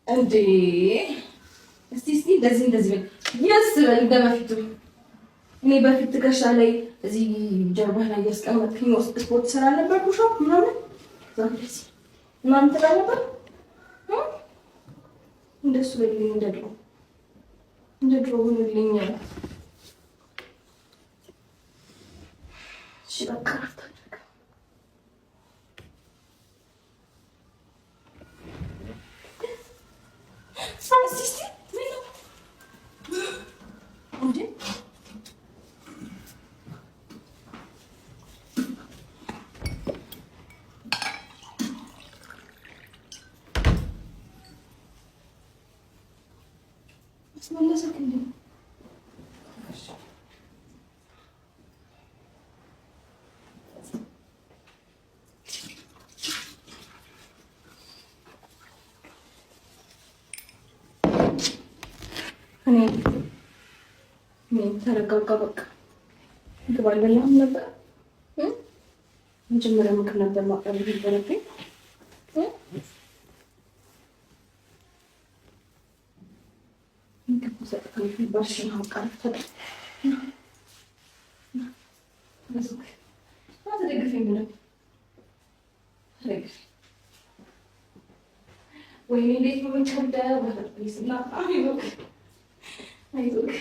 እንዴ እስቲ እንደዚህ በል እንደበፊቱ። እኔ በፊት ትከሻ ላይ እዚህ ጀርባ ላይ ያስቀመጥኩኝ ስፖርት ስራ ነበር ፑሽ-አፕ ምናምን ምናምን ትላ ነበር። እንደሱ በልኝ እንደ ድሮ ሆኖልኝ ያለ እሺ በቃ እኔ ተረጋጋ። በቃ ምግብ አልበላህም ነበር? መጀመሪያ ምግብ ነበር ማቅረብ ነበረብኝ። ምግብ ሰጥተህ ባሽን አውቃለሁ። ተደግፈኝ ብለህ ወይኔ እንዴት ነው የሚከብደው! አይዞህ